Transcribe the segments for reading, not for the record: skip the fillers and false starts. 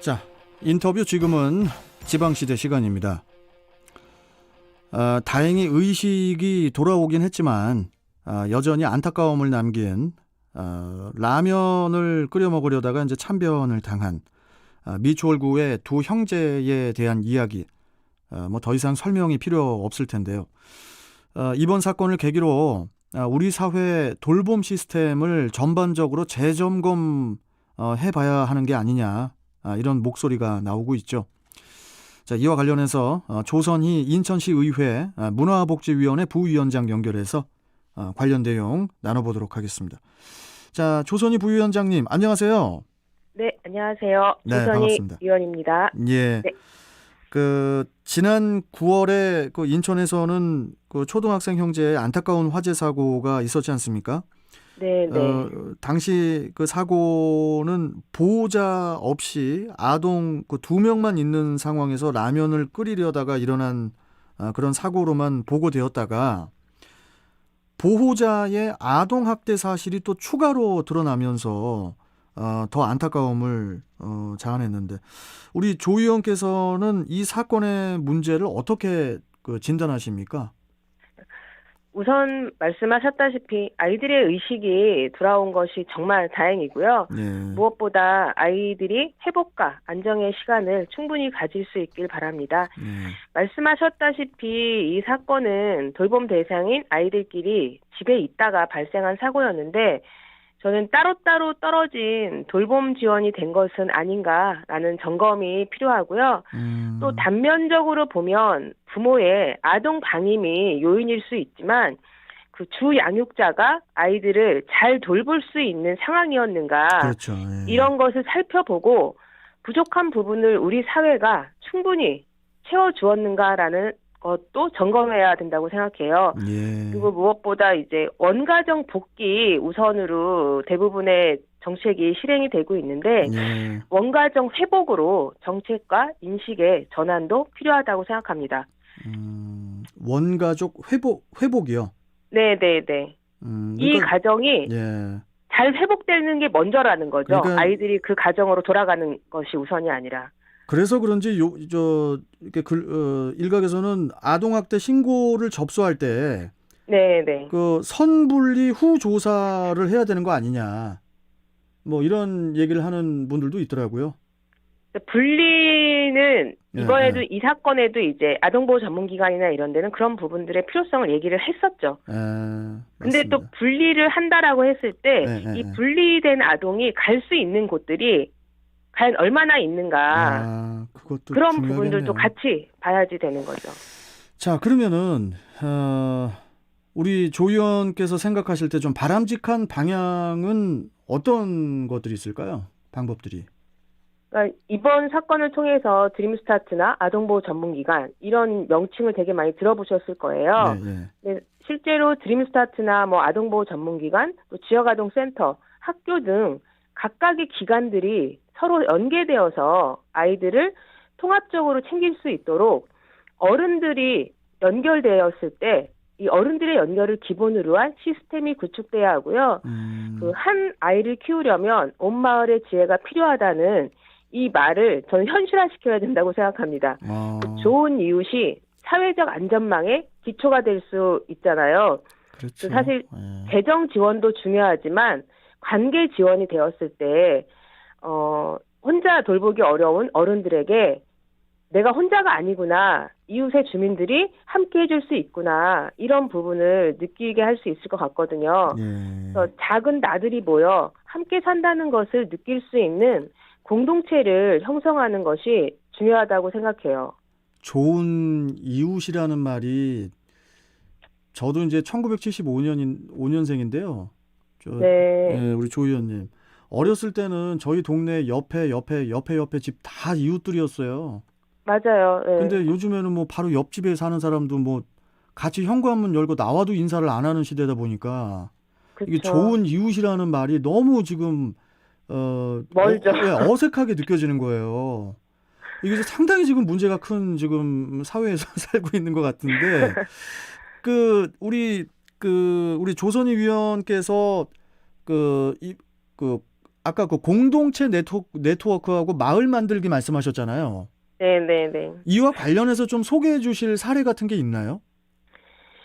자, 인터뷰 지금은 지방시대 시간입니다. 다행히 의식이 돌아오긴 했지만 여전히 안타까움을 남긴 라면을 끓여 먹으려다가 이제 참변을 당한 미추홀구의 두 형제에 대한 이야기, 뭐 더 이상 설명이 필요 없을 텐데요. 이번 사건을 계기로 우리 사회 돌봄 시스템을 전반적으로 재점검 해봐야 하는 게 아니냐, 이런 목소리가 나오고 있죠. 자, 이와 관련해서 조선희 인천시의회 문화복지위원회 부위원장 연결해서 관련 내용 나눠보도록 하겠습니다. 자, 조선희 부위원장님, 안녕하세요. 네, 안녕하세요. 네, 조선희 반갑습니다. 위원입니다. 예. 네. 지난 9월에 인천에서는 초등학생 형제의 안타까운 화재 사고가 있었지 않습니까? 네, 네. 당시 그 사고는 보호자 없이 아동 2명만 있는 상황에서 라면을 끓이려다가 일어난 그런 사고로만 보고되었다가 보호자의 아동 학대 사실이 또 추가로 드러나면서 더 안타까움을 자아냈는데, 우리 조 의원께서는 이 사건의 문제를 어떻게 진단하십니까? 우선 말씀하셨다시피 아이들의 의식이 돌아온 것이 정말 다행이고요. 예. 무엇보다 아이들이 회복과 안정의 시간을 충분히 가질 수 있길 바랍니다. 예. 말씀하셨다시피 이 사건은 돌봄 대상인 아이들끼리 집에 있다가 발생한 사고였는데, 저는 따로따로 떨어진 돌봄 지원이 된 것은 아닌가라는 점검이 필요하고요. 또 단면적으로 보면 부모의 아동 방임이 요인일 수 있지만 그 주 양육자가 아이들을 잘 돌볼 수 있는 상황이었는가, 그렇죠. 예. 이런 것을 살펴보고 부족한 부분을 우리 사회가 충분히 채워주었는가라는 것도 점검해야 된다고 생각해요. 예. 그리고 무엇보다 이제 원가정 복귀 우선으로 대부분의 정책이 실행이 되고 있는데, 예. 원가정 회복으로 정책과 인식의 전환도 필요하다고 생각합니다. 원가족 회복이요. 네. 이 가정이 예. 잘 회복되는 게 먼저라는 거죠. 그러니까 아이들이 그 가정으로 돌아가는 것이 우선이 아니라. 그래서 그런지 이렇게 일각에서는 아동학대 신고를 접수할 때 네. 선분리 후 조사를 해야 되는 거 아니냐, 뭐 이런 얘기를 하는 분들도 있더라고요. 분리는 이번에도 예. 이 사건에도 이제 아동보호 전문기관이나 이런 데는 그런 부분들의 필요성을 얘기를 했었죠. 근데 또 분리를 한다라고 했을 때 이 분리된 아동이 갈 수 있는 곳들이 과연 얼마나 있는가, 그것도 그런 중요하겠네요. 부분들도 같이 봐야지 되는 거죠. 자, 그러면은 우리 조 의원께서 생각하실 때 좀 바람직한 방향은 어떤 것들이 있을까요? 방법들이. 그러니까 이번 사건을 통해서 드림스타트나 아동보호 전문기관, 이런 명칭을 되게 많이 들어보셨을 거예요. 네. 근데 실제로 드림스타트나 뭐 아동보호 전문기관, 또 지역아동센터, 학교 등 각각의 기관들이 서로 연계되어서 아이들을 통합적으로 챙길 수 있도록 어른들이 연결되었을 때 이 어른들의 연결을 기본으로 한 시스템이 구축돼야 하고요. 그 한 아이를 키우려면 온 마을의 지혜가 필요하다는 이 말을 저는 현실화시켜야 된다고 생각합니다. 좋은 이웃이 사회적 안전망의 기초가 될 수 있잖아요. 그렇죠. 사실 재정 지원도 중요하지만 관계 지원이 되었을 때 혼자 돌보기 어려운 어른들에게 내가 혼자가 아니구나, 이웃의 주민들이 함께 해줄 수 있구나, 이런 부분을 느끼게 할 수 있을 것 같거든요. 그래서 작은 나들이 모여 함께 산다는 것을 느낄 수 있는 공동체를 형성하는 것이 중요하다고 생각해요. 좋은 이웃이라는 말이, 저도 이제 1975년생인데요. 네. 우리 조 의원님, 어렸을 때는 저희 동네 옆에 집 다 이웃들이었어요. 맞아요. 네. 근데 요즘에는 뭐 바로 옆집에 사는 사람도 뭐 같이 현관문 열고 나와도 인사를 안 하는 시대다 보니까, 그쵸. 이게 좋은 이웃이라는 말이 너무 지금 멀죠. 어색하게 느껴지는 거예요. 이게 상당히 지금 문제가 큰 지금 사회에서 살고 있는 것 같은데, 우리 조선희 위원께서 아까 그 공동체 네트워크하고 마을 만들기 말씀하셨잖아요. 네네네. 이와 관련해서 좀 소개해 주실 사례 같은 게 있나요?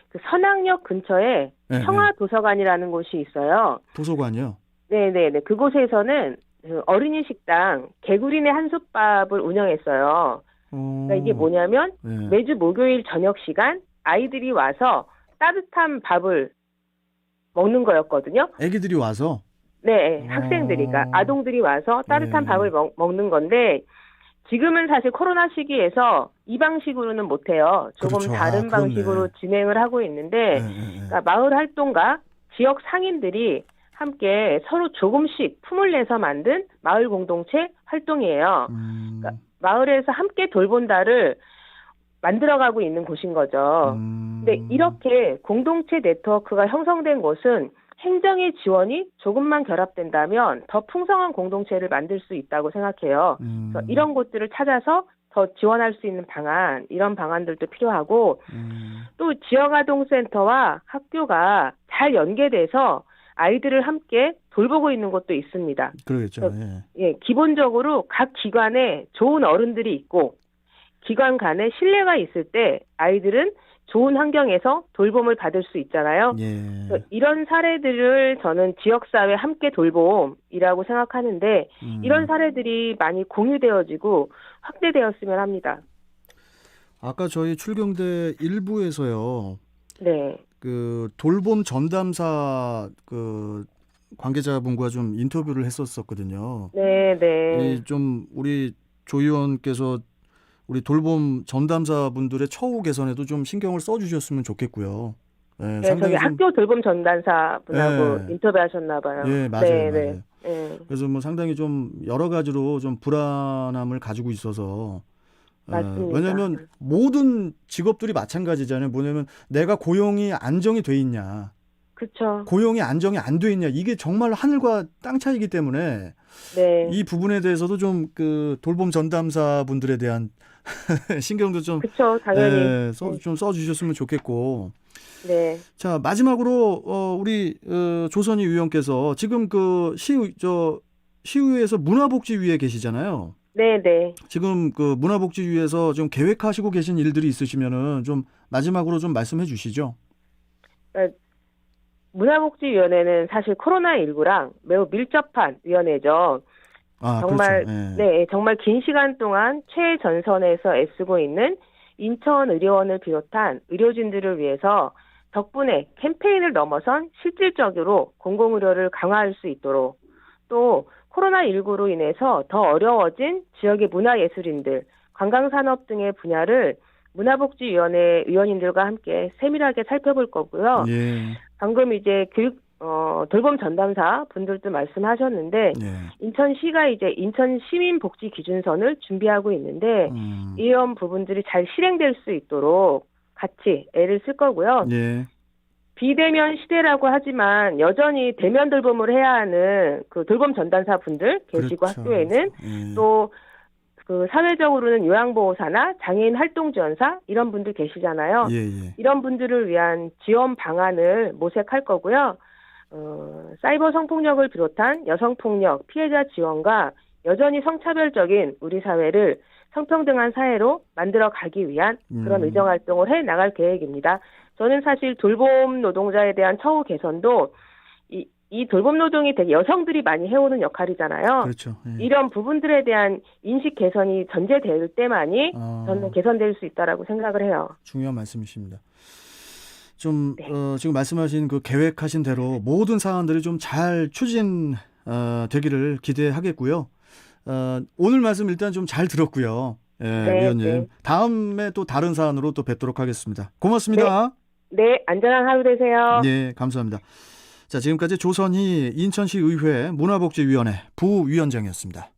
그 선악역 근처에 네, 평화도서관이라는 곳이 있어요. 도서관이요. 네네네. 그곳에서는 그 어린이 식당 개구리네 한솥밥을 운영했어요. 그러니까 이게 뭐냐면 네. 매주 목요일 저녁 시간 아이들이 와서 따뜻한 밥을 먹는 거였거든요. 애기들이 와서. 네, 학생들이, 그러니까 아동들이 와서 따뜻한 네. 밥을 먹는 건데 지금은 사실 코로나 시기에서 이 방식으로는 못해요. 조금 그렇죠. 다른 그렇네. 방식으로 진행을 하고 있는데 네. 그러니까 마을 활동가, 지역 상인들이 함께 서로 조금씩 품을 내서 만든 마을 공동체 활동이에요. 그러니까 마을에서 함께 돌본다를 만들어가고 있는 곳인 거죠. 근데 이렇게 공동체 네트워크가 형성된 곳은 행정의 지원이 조금만 결합된다면 더 풍성한 공동체를 만들 수 있다고 생각해요. 그래서 이런 곳들을 찾아서 더 지원할 수 있는 방안, 이런 방안들도 필요하고 또 지역아동센터와 학교가 잘 연계돼서 아이들을 함께 돌보고 있는 곳도 있습니다. 그러겠죠. 예, 기본적으로 각 기관에 좋은 어른들이 있고 기관 간에 신뢰가 있을 때 아이들은 좋은 환경에서 돌봄을 받을 수 있잖아요. 그래서 이런 사례들을 저는 지역사회 함께 돌봄이라고 생각하는데 이런 사례들이 많이 공유되어지고 확대되었으면 합니다. 아까 저희 출경대 일부에서요. 네. 그 돌봄 전담사 그 관계자분과 좀 인터뷰를 했었거든요. 네. 좀 우리 조 의원께서 우리 돌봄 전담사분들의 처우 개선에도 좀 신경을 써주셨으면 좋겠고요. 네, 저기 학교 돌봄 전담사 분하고 인터뷰하셨나 봐요. 예, 맞아요. 네. 그래서 뭐 상당히 좀 여러 가지로 좀 불안함을 가지고 있어서 맞습니다. 왜냐하면 모든 직업들이 마찬가지잖아요. 뭐냐면 내가 고용이 안정이 돼 있냐, 그렇죠. 고용이 안정이 안 돼 있냐, 이게 정말 하늘과 땅 차이기 때문에 이 부분에 대해서도 좀 그 돌봄 전담사 분들에 대한 신경도 좀 그렇죠, 당연히 좀 써주셨으면 좋겠고. 네. 자, 마지막으로 우리 조선희 의원께서 지금 그 시의회에서 문화복지위에 계시잖아요. 네. 지금 그 문화복지위에서 좀 계획하시고 계신 일들이 있으시면은 좀 마지막으로 좀 말씀해 주시죠. 문화복지위원회는 사실 코로나19랑 매우 밀접한 위원회죠. 정말 그렇죠. 네, 정말 긴 시간 동안 최전선에서 애쓰고 있는 인천의료원을 비롯한 의료진들을 위해서 덕분에 캠페인을 넘어선 실질적으로 공공의료를 강화할 수 있도록 또 코로나19로 인해서 더 어려워진 지역의 문화예술인들, 관광산업 등의 분야를 문화복지위원회 위원님들과 함께 세밀하게 살펴볼 거고요. 방금 이제 돌봄 전담사 분들도 말씀하셨는데 인천시가 이제 인천 시민복지 기준선을 준비하고 있는데 이런 부분들이 잘 실행될 수 있도록 같이 애를 쓸 거고요. 비대면 시대라고 하지만 여전히 대면 돌봄을 해야 하는 그 돌봄 전담사 분들 계시고 그렇죠. 학교에는 또 그 사회적으로는 요양보호사나 장애인 활동지원사 이런 분들 계시잖아요. 이런 분들을 위한 지원 방안을 모색할 거고요. 사이버 성폭력을 비롯한 여성폭력 피해자 지원과 여전히 성차별적인 우리 사회를 성평등한 사회로 만들어 가기 위한 그런 의정활동을 해 나갈 계획입니다. 저는 사실 돌봄 노동자에 대한 처우 개선도 이 돌봄 노동이 되게 여성들이 많이 해오는 역할이잖아요. 그렇죠. 이런 부분들에 대한 인식 개선이 전제될 때만이 저는 개선될 수 있다라고 생각을 해요. 중요한 말씀이십니다. 좀 지금 말씀하신 그 계획하신 대로 모든 사안들이 좀 잘 추진 되기를 기대하겠고요. 오늘 말씀 일단 좀 잘 들었고요. 위원님. 다음에 또 다른 사안으로 또 뵙도록 하겠습니다. 고맙습니다. 네, 안전한 하루 되세요. 네, 감사합니다. 자, 지금까지 조선희 인천시 의회 문화복지위원회 부위원장이었습니다.